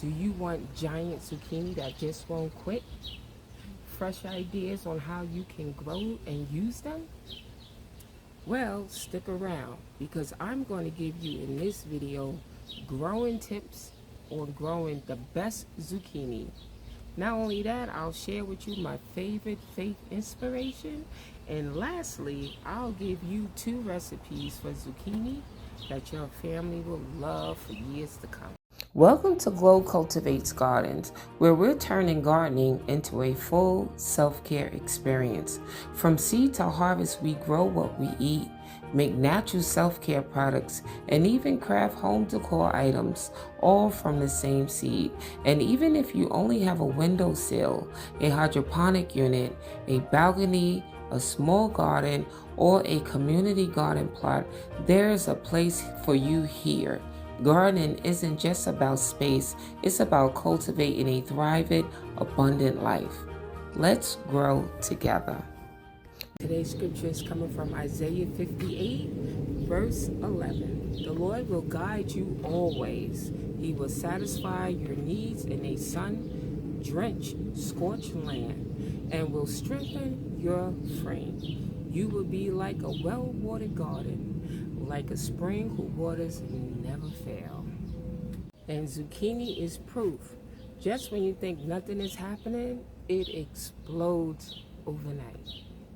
Do you want giant zucchini that just won't quit? Fresh ideas on how you can grow and use them? Well, stick around because I'm going to give you in this video growing tips on growing the best zucchini. Not only that, I'll share with you my favorite faith inspiration, and lastly, I'll give you 2 recipes for zucchini that your family will love for years to come. Welcome to Glow Cultivates Gardens, where we're turning gardening into a full self-care experience. From seed to harvest, we grow what we eat, make natural self-care products, and even craft home decor items, all from the same seed. And even if you only have a windowsill, a hydroponic unit, a balcony, a small garden, or a community garden plot, there is a place for you here. Gardening isn't just about space, it's about cultivating a thriving, abundant life. Let's grow together. Today's scripture is coming from Isaiah 58, verse 11. The Lord will guide you always. He will satisfy your needs in a sun-drenched, scorched land and will strengthen your frame. You will be like a well-watered garden, like a spring whose waters never fail. And zucchini is proof. Just when you think nothing is happening, it explodes overnight.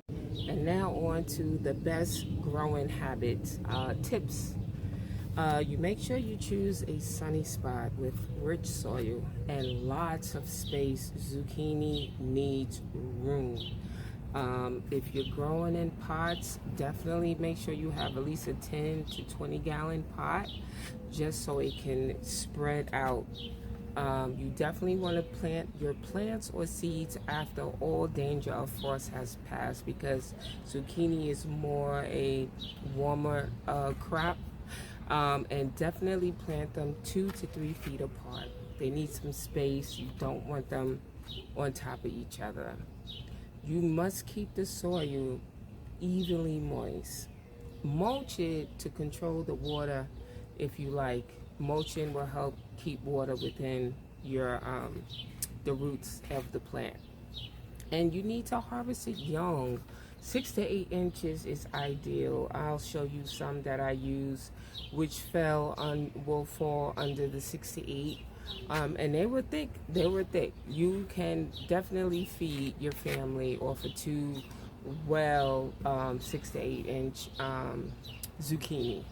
And now on to the best growing habits, tips. You make sure you choose a sunny spot with rich soil and lots of space. Zucchini needs room. If you're growing in pots, definitely make sure you have at least a 10 to 20 gallon pot just so it can spread out. You definitely want to plant your plants or seeds after all danger of frost has passed, because zucchini is more a warmer crop. And definitely plant them 2 to 3 feet apart. They need some space. You don't want them on top of each other. You must keep the soil evenly moist. Mulch it to control the water if you like. Mulching will help keep water within your the roots of the plant. And you need to harvest it young. 6 to 8 inches is ideal. I'll show you some that I use which will fall under the 6 to 8. And they were thick. You can definitely feed your family off of 2 6 to 8 inch zucchini.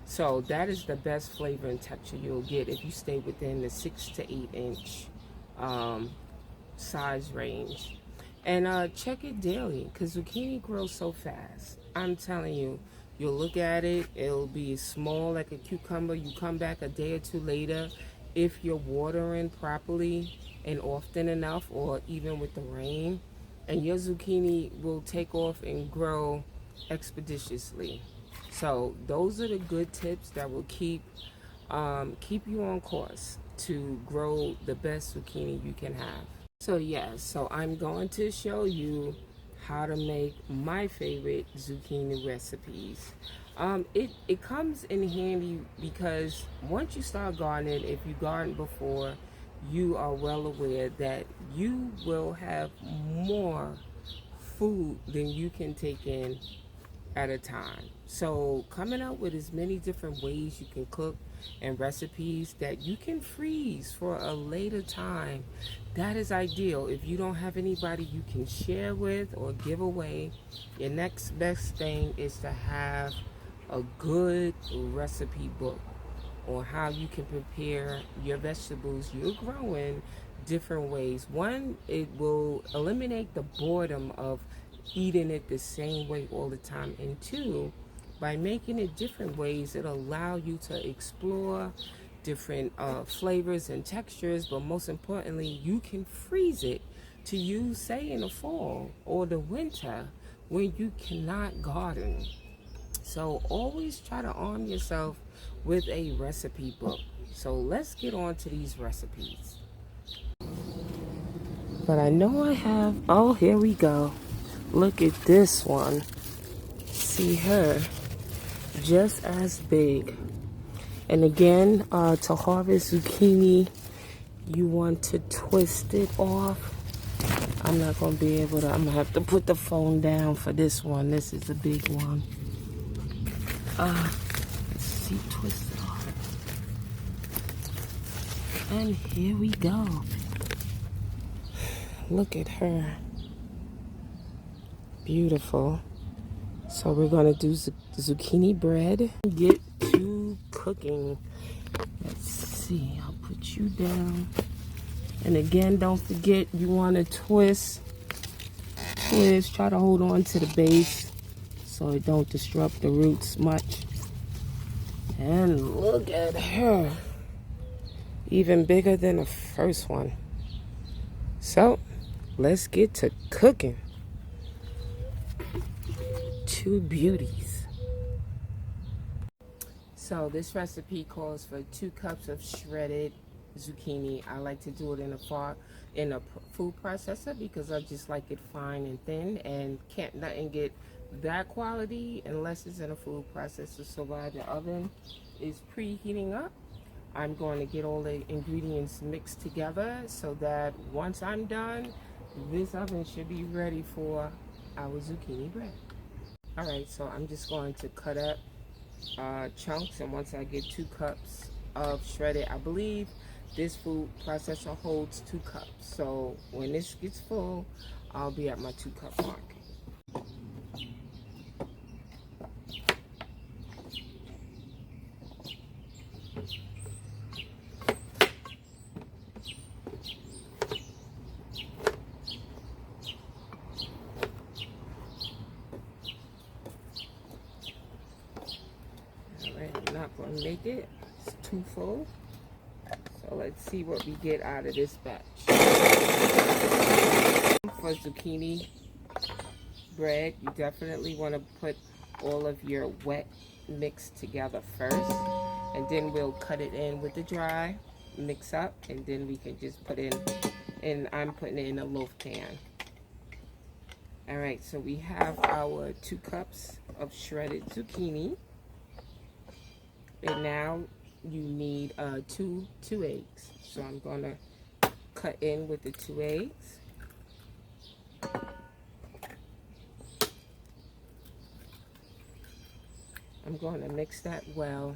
So that is the best flavor and texture you'll get if you stay within the 6 to 8 inch size range. And check it daily, because zucchini grows so fast. I'm telling you, you'll look at it, it'll be small like a cucumber. You come back a day or 2 later, if you're watering properly and often enough, or even with the rain, and your zucchini will take off and grow expeditiously. So those are the good tips that will keep you on course to grow the best zucchini you can have. So yes, so I'm going to show you how to make my favorite zucchini recipes. It comes in handy because once you start gardening, if you gardened before, you are well aware that you will have more food than you can take in at a time. So coming up with as many different ways you can cook and recipes that you can freeze for a later time, that is ideal. If you don't have anybody you can share with or give away, your next best thing is to have a good recipe book on how you can prepare your vegetables you're growing different ways. One, it will eliminate the boredom of eating it the same way all the time. And 2, by making it different ways, it'll allow you to explore different flavors and textures, but most importantly, you can freeze it to use, say, in the fall or the winter when you cannot garden. So always try to arm yourself with a recipe book. So let's get on to these recipes. But I know I have, oh, here we go. Look at this one. See her, just as big. And again, to harvest zucchini, you want to twist it off. I'm not going to be able to, I'm going to have to put the phone down for this one. This is a big one. Let's see, twist it off. And here we go. Look at her. Beautiful. So we're going to do zucchini bread. Get to cooking. Let's see, I'll put you down. And again, don't forget, you want to twist, try to hold on to the base so it don't disrupt the roots much. And look at her, even bigger than the first one. So let's get to cooking. Two beauties. So this recipe calls for 2 cups of shredded zucchini. I like to do it in a food processor because I just like it fine and thin, and can't nothing get that quality unless it's in a food processor. So while the oven is preheating up, I'm going to get all the ingredients mixed together so that once I'm done, this oven should be ready for our zucchini bread. Alright, so I'm just going to cut up chunks, and once I get 2 cups of shredded, I believe this food processor holds 2 cups. So when this gets full, I'll be at my 2 cup mark. Alright, I'm not going to make it. It's too full. So let's see what we get out of this batch. For zucchini bread, you definitely want to put all of your wet mix together first, and then we'll cut it in with the dry, mix up, and then we can just put in, and I'm putting it in a loaf pan. Alright, so we have our 2 cups of shredded zucchini, and now you need 2 eggs. So I'm going to cut in with the 2 eggs. I'm going to mix that well.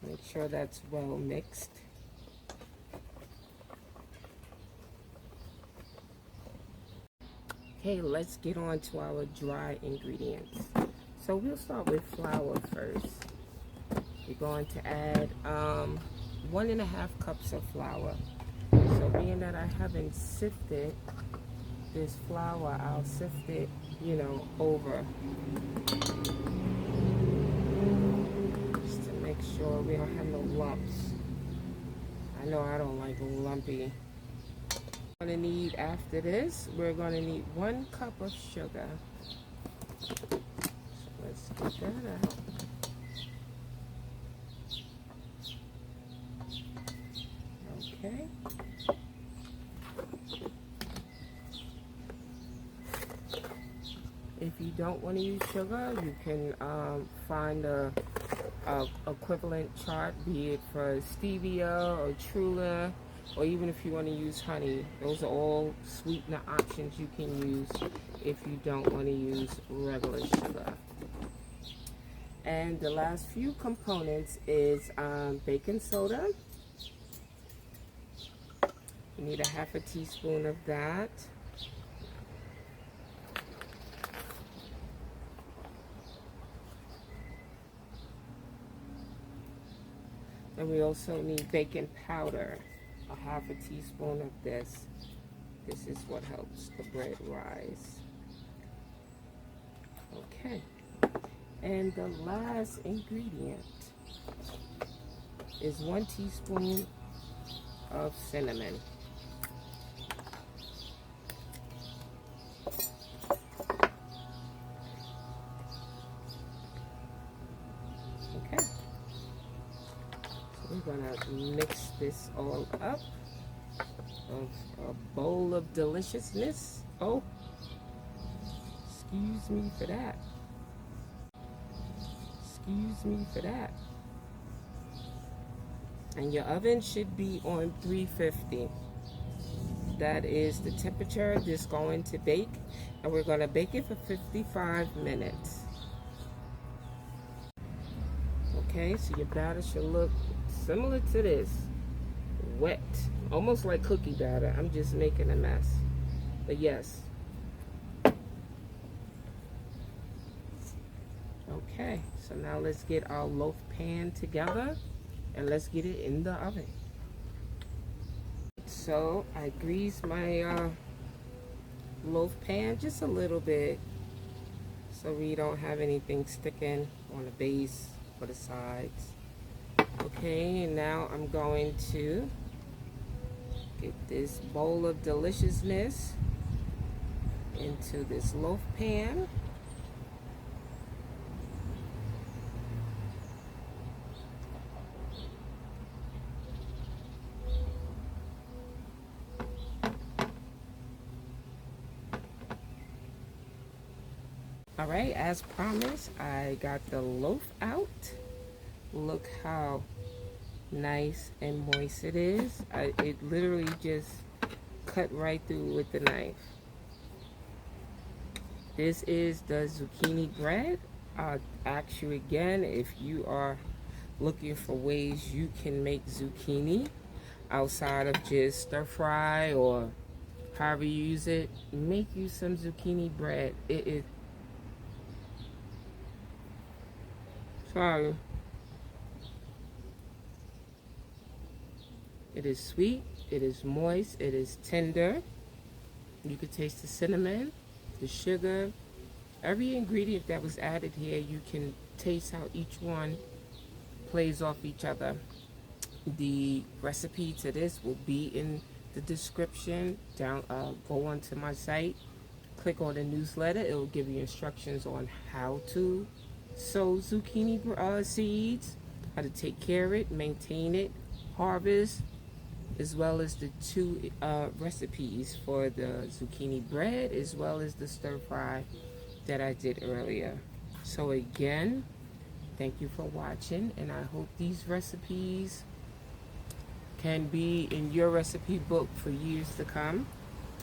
Make sure that's well mixed. Okay, let's get on to our dry ingredients. So we'll start with flour first. We're going to add 1.5 cups of flour. So being that I haven't sifted this flour, I'll sift it, over. Just to make sure we don't have no lumps. I know I don't like lumpy. We're going to need, after this, we're going to need 1 cup of sugar. So let's get that out. Okay. If you don't want to use sugar, you can find a equivalent chart, be it for stevia or Trula, or even if you want to use honey. Those are all sweetener options you can use if you don't want to use regular sugar. And the last few components is baking soda. You need 1/2 teaspoon of that. And we also need baking powder, 1/2 teaspoon of this. This is what helps the bread rise. Okay. And the last ingredient is 1 teaspoon of cinnamon. Okay. So we're gonna mix this all up of a bowl of deliciousness. Oh, excuse me for that. Excuse me for that. And your oven should be on 350. That is the temperature this going to bake, and we're going to bake it for 55 minutes. Okay, so your batter should look similar to this. Wet, almost like cookie batter. I'm just making a mess, but yes. Okay, so now let's get our loaf pan together and let's get it in the oven. So I greased my loaf pan just a little bit so we don't have anything sticking on the base or the sides. Okay, and now I'm going to get this bowl of deliciousness into this loaf pan. All right, as promised, I got the loaf out. Look how nice and moist it is. It literally just cut right through with the knife. This is the zucchini bread. I'll ask you again, if you are looking for ways you can make zucchini outside of just stir fry or however you use it, make you some zucchini bread. It is sorry. It is sweet, it is moist, it is tender. You can taste the cinnamon, the sugar, every ingredient that was added here. You can taste how each one plays off each other. The recipe to this will be in the description. Go onto my site, click on the newsletter. It will give you instructions on how to sow zucchini seeds, how to take care of it, maintain it, harvest, as well as the two recipes for the zucchini bread, as well as the stir fry that I did earlier. So again, thank you for watching, and I hope these recipes can be in your recipe book for years to come.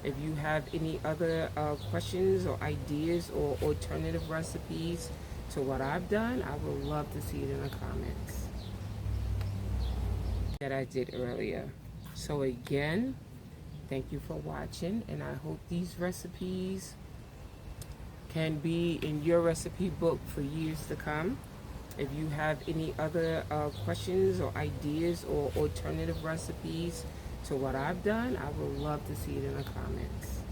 If you have any other questions or ideas or alternative recipes to what I've done, I would love to see it in the comments that I did earlier. So again, thank you for watching, and I hope these recipes can be in your recipe book for years to come. If you have any other questions or ideas or alternative recipes to what I've done, I would love to see it in the comments.